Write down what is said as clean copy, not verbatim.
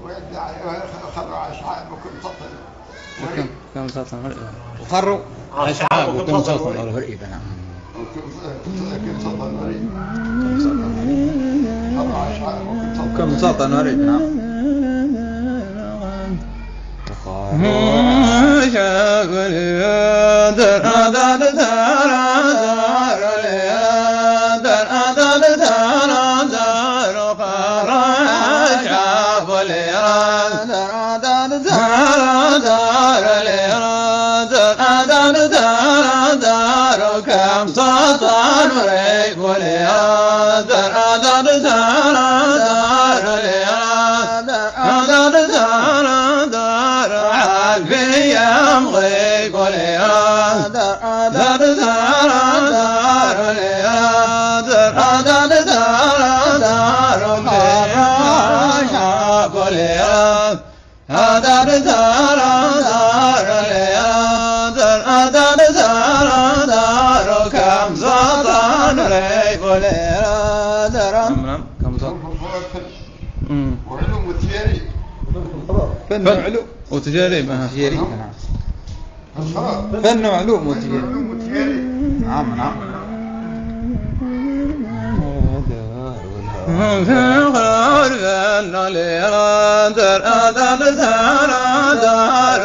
ويدعي خروا أصحابكم سطل كم سطل وخروا أصحابكم سطل الغريبة. نعم. كم سطل مريض خروا أصحابكم كم سطل مريض. نعم. كم سطر مريب وليا در عالبي يمغيب وليا در كم سطر مريب وليا كم سطر وعلوم وتجاري فن وعلوم وتجاري. ما تجاري. نعم. فن وعلوم وتجاري. نعم. نعم. دار